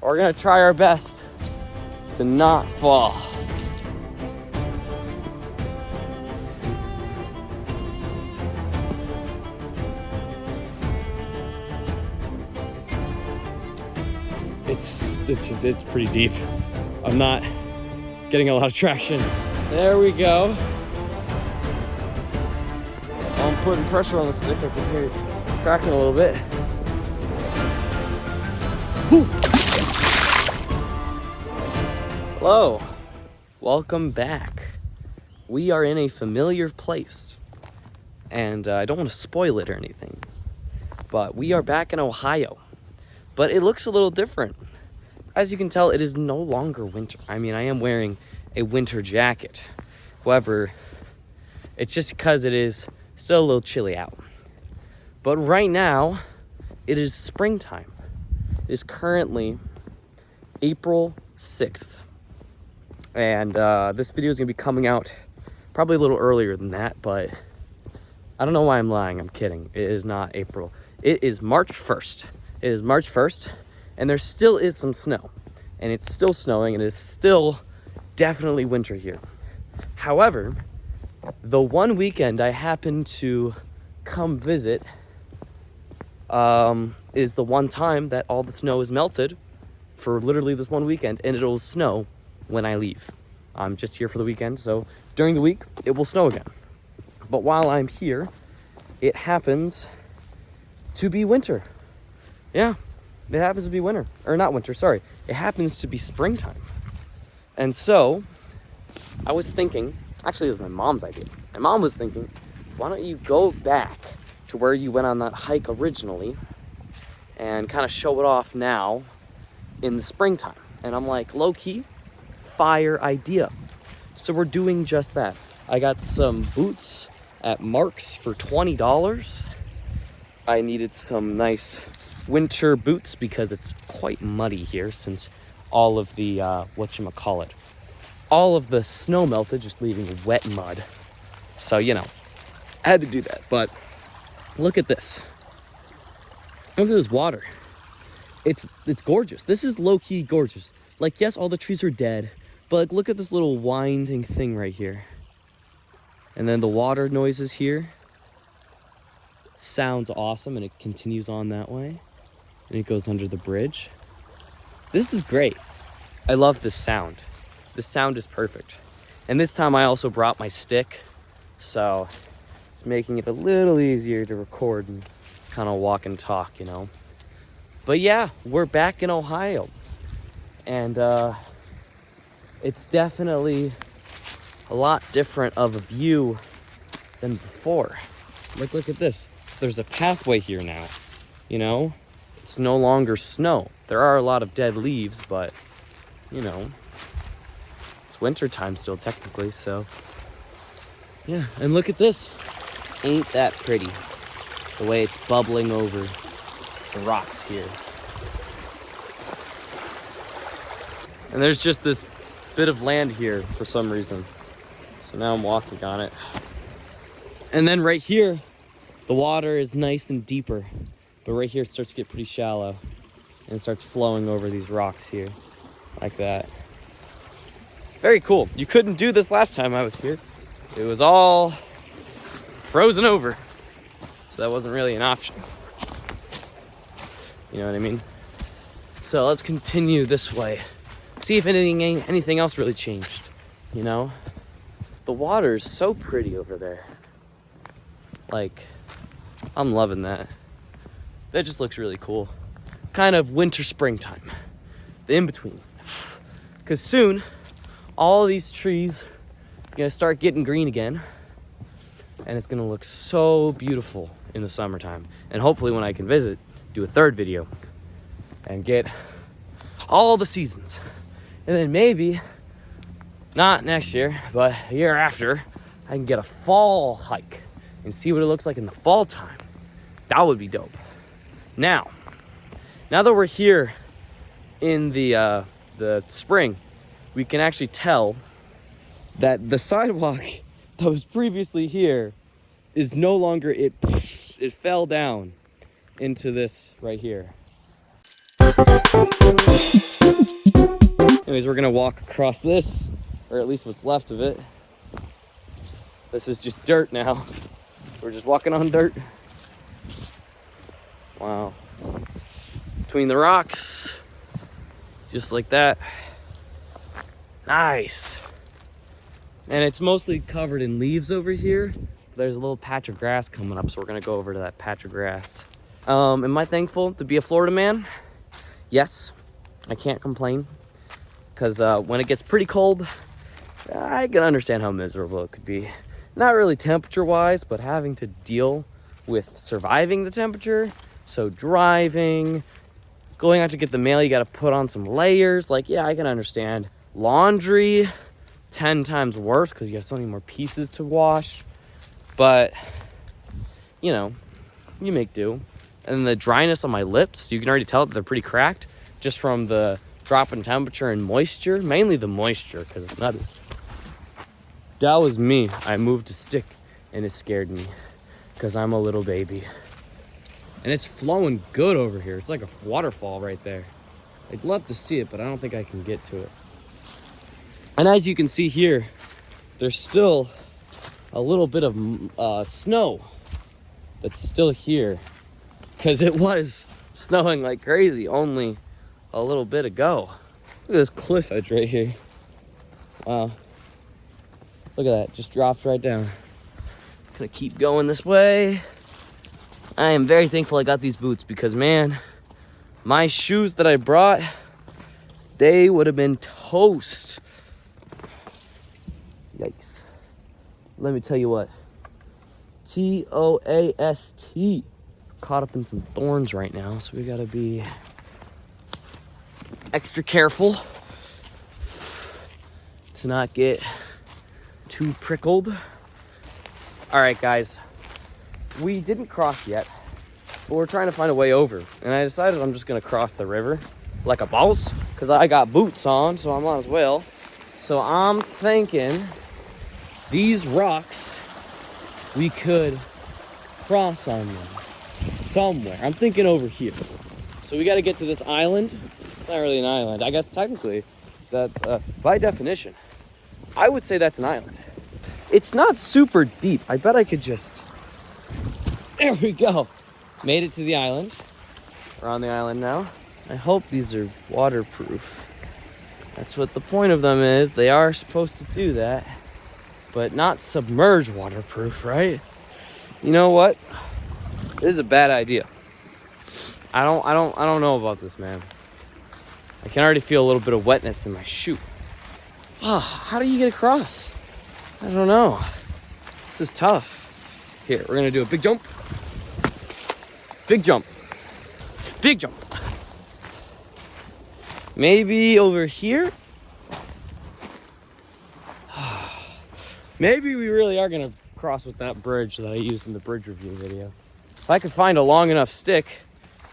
We're gonna try our best to not fall. It's pretty deep. I'm not getting a lot of traction. There we go. I'm putting pressure on the stick. I can hear it's cracking a little bit. Whew. Hello, welcome back. We are in a familiar place, and I don't want to spoil it or anything, but we are back in Ohio. But it looks a little different. As you can tell, it is no longer winter. I mean, I am wearing a winter jacket. However, it's just because it is still a little chilly out. But right now, it is springtime. It is currently April 6th. And this video is going to be coming out probably a little earlier than that, but I don't know why I'm lying. I'm kidding. It is not April. It is March 1st. It is March 1st, and there still is some snow. And it's still snowing, and it is still definitely winter here. However, the one weekend I happened to come visit is the one time that all the snow is melted for literally this one weekend, and it'll snow when I leave. I'm just here for the weekend, so during the week, it will snow again. But while I'm here, it happens to be winter. Yeah, it happens to be winter. Or not winter, sorry. It happens to be springtime. And so, I was thinking, actually it was my mom's idea. My mom was thinking, why don't you go back to where you went on that hike originally and kind of show it off now in the springtime. And I'm like, low-key, fire idea. So we're doing just that. I got some boots at Mark's for $20. I needed some nice winter boots because it's quite muddy here since all of the whatchamacallit, all of the snow melted, just leaving wet mud. So, you know, I had to do that. But look at this. Look at this water. It's gorgeous. This is low-key gorgeous. Like, yes, all the trees are dead, but like, look at this little winding thing right here. And then the water noises here. Sounds awesome, and it continues on that way. And it goes under the bridge. This is great. I love this sound. This sound is perfect. And this time I also brought my stick, so it's making it a little easier to record and kind of walk and talk, you know. But yeah, we're back in Ohio. And it's definitely a lot different of a view than before. Like, look at this. There's a pathway here now, you know? It's no longer snow. There are a lot of dead leaves, but, you know, it's winter time still technically, so yeah. And look at this. Ain't that pretty? The way it's bubbling over the rocks here. And there's just this bit of land here for some reason. So now I'm walking on it. And then right here, the water is nice and deeper. But right here it starts to get pretty shallow. And it starts flowing over these rocks here. Like that. Very cool. You couldn't do this last time I was here. It was all frozen over. So that wasn't really an option. You know what I mean? So let's continue this way. See if anything else really changed. You know? The water is so pretty over there. Like, I'm loving that. That just looks really cool. Kind of winter springtime. The in-between. Because soon, all of these trees are going to start getting green again. And it's going to look so beautiful in the summertime. And hopefully when I can visit, do a third video. And get all the seasons. And then maybe, not next year, but a year after, I can get a fall hike. And see what it looks like in the fall time. That would be dope. Now that we're here in the spring, we can actually tell that the sidewalk that was previously here is no longer, it fell down into this right here. we're gonna walk across this, or at least what's left of it. This is just dirt now. We're just walking on dirt. Wow. Between the rocks, just like that. Nice. And it's mostly covered in leaves over here. There's a little patch of grass coming up, so we're gonna go over to that patch of grass. Am I thankful to be a Florida man? Yes, I can't complain. Because when it gets pretty cold, I can understand how miserable it could be. Not really temperature-wise, but having to deal with surviving the temperature. So driving, going out to get the mail, you gotta put on some layers. Like, yeah, I can understand. Laundry, 10 times worse because you have so many more pieces to wash. But, you know, you make do. And the dryness on my lips, you can already tell that they're pretty cracked just from the drop in temperature and moisture. Mainly the moisture, because it's not as... That was me. I moved a stick and it scared me because I'm a little baby. And it's flowing good over here. It's like a waterfall right there. I'd love to see it, but I don't think I can get to it. And as you can see here, there's still a little bit of snow that's still here because it was snowing like crazy only a little bit ago. Look at this cliff edge right here. Wow. Look at that, just drops right down. Gonna keep going this way. I am very thankful I got these boots because, man, my shoes that I brought, they would have been toast. Yikes. Let me tell you what. Toast. Caught up in some thorns right now, so we gotta be extra careful to not get too prickled. All right, guys. We didn't cross yet, but we're trying to find a way over. And I decided I'm just gonna cross the river like a boss because I got boots on, so I might as well. So I'm thinking these rocks, we could cross on them somewhere. I'm thinking over here. So we gotta get to this island. It's not really an island. I guess technically, that by definition, I would say that's an island. It's not super deep. I bet I could just... There we go. Made it to the island. We're on the island now. I hope these are waterproof. That's what the point of them is. They are supposed to do that, but not submerge waterproof, right? You know what? This is a bad idea. I don't know about this, man. I can already feel a little bit of wetness in my shoe. How do you get across? I don't know. This is tough. Here, we're gonna do a big jump. Big jump. Big jump. Maybe over here? Maybe we really are gonna cross with that bridge that I used in the bridge review video. If I could find a long enough stick,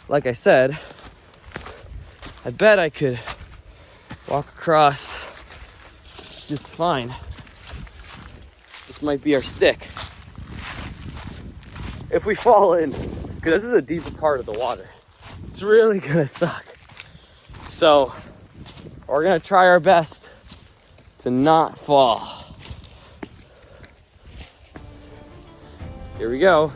like I said, I bet I could walk across just fine. This might be our stick. If we fall in, because this is a deeper part of the water, it's really gonna suck. So we're gonna try our best to not fall. Here we go.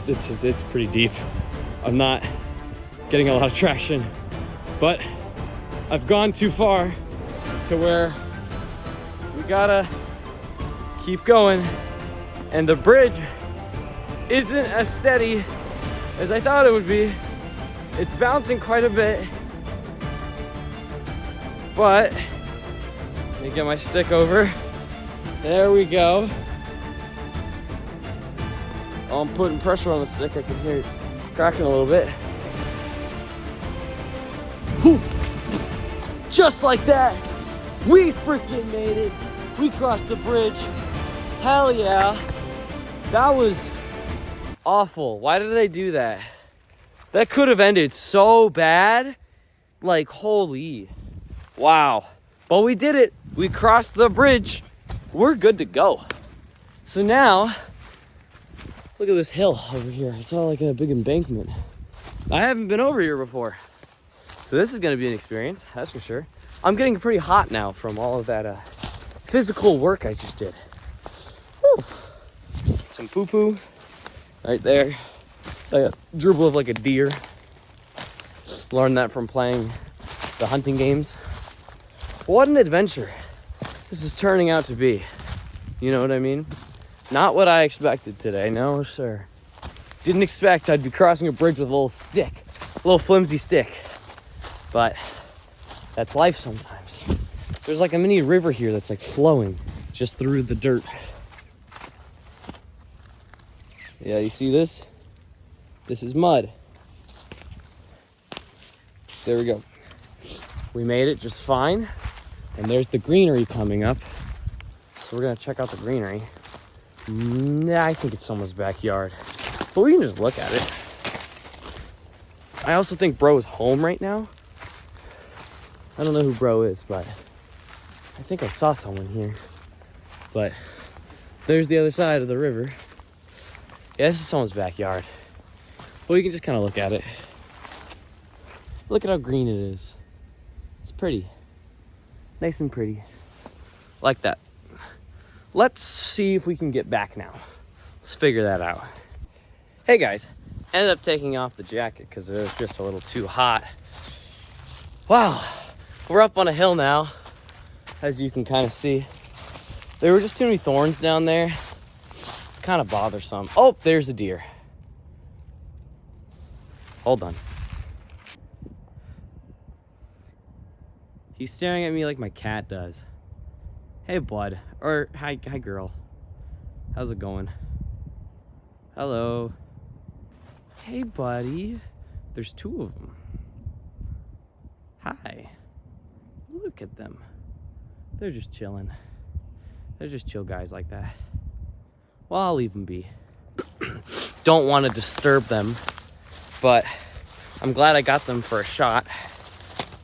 It's pretty deep. I'm not getting a lot of traction, but I've gone too far to where we gotta keep going. And the bridge isn't as steady as I thought it would be. It's bouncing quite a bit, but let me get my stick over. There we go. Oh, I'm putting pressure on the stick. I can hear it. It's cracking a little bit. Whew. Just like that, we freaking made it. We crossed the bridge. Hell yeah. That was awful. Why did I do that? That could have ended so bad. Like, holy, wow. But we did it. We crossed the bridge. We're good to go. So now, look at this hill over here. It's all like in a big embankment. I haven't been over here before. So this is gonna be an experience, that's for sure. I'm getting pretty hot now from all of that physical work I just did. Woo. Some poo-poo right there. Like a dribble of like a deer. Learned that from playing the hunting games. What an adventure this is turning out to be. You know what I mean? Not what I expected today, no sir. Didn't expect I'd be crossing a bridge with a little stick. A little flimsy stick. But that's life sometimes. There's like a mini river here that's like flowing just through the dirt. Yeah, you see this? This is mud. There we go. We made it just fine. And there's the greenery coming up. So we're gonna check out the greenery. Nah, I think it's someone's backyard. But we can just look at it. I also think bro is home right now. I don't know who bro is, but I think I saw someone here. But there's the other side of the river. Yeah, this is someone's backyard. Well, you can just kind of look at it. Look at how green it is. It's pretty. Nice and pretty. Like that. Let's see if we can get back now. Let's figure that out. Hey guys, ended up taking off the jacket because it was just a little too hot. Wow, we're up on a hill now, as you can kind of see. There were just too many thorns down there. It's kind of bothersome. Oh, there's a deer. Hold on. He's staring at me like my cat does. Hey, bud. Or, hi girl. How's it going? Hello. Hey, buddy. There's two of them. Hi. Look at them. They're just chilling. They're just chill guys like that. Well, I'll leave them be. Don't want to disturb them, but I'm glad I got them for a shot.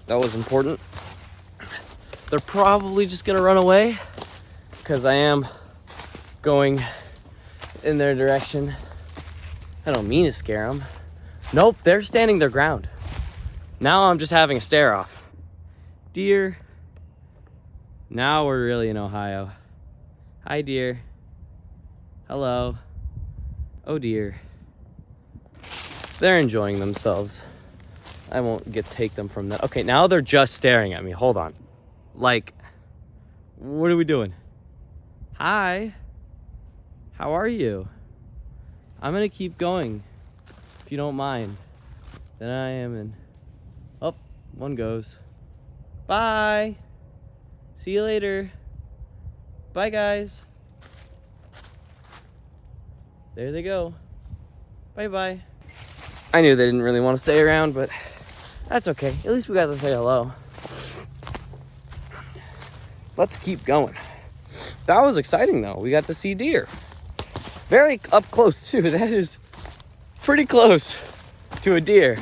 That was important. They're probably just gonna run away because I am going in their direction. I don't mean to scare them. Nope, they're standing their ground. Now I'm just having a stare off. Deer. Now we're really in Ohio. Hi, deer. Hello. Oh, dear. They're enjoying themselves. I won't take them from that. Okay, now they're just staring at me. Hold on. Like, what are we doing? Hi. How are you? I'm gonna keep going, if you don't mind. Then I am in. Oh, one goes. Bye. See you later. Bye, guys. There they go. Bye-bye. I knew they didn't really want to stay around, but that's okay. At least we got to say hello. Let's keep going. That was exciting, though. We got to see deer. Very up close, too. That is pretty close to a deer.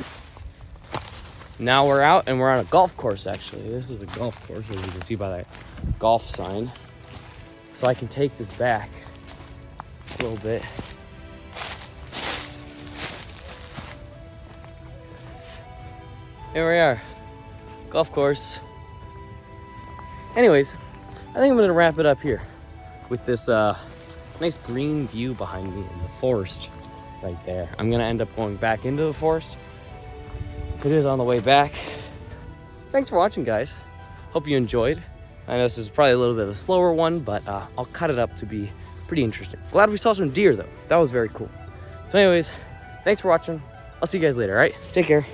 Now we're out, and we're on a golf course, actually. This is a golf course, as you can see by that golf sign. So I can take this back a little bit. Here we are. Golf course. Anyways, I think I'm gonna wrap it up here with this nice green view behind me in the forest right there. I'm gonna end up going back into the forest. It is on the way back. Thanks for watching, guys. Hope you enjoyed. I know this is probably a little bit of a slower one, but I'll cut it up to be pretty interesting. Glad we saw some deer, though. That was very cool. So anyways, thanks for watching. I'll see you guys later, all right? Take care.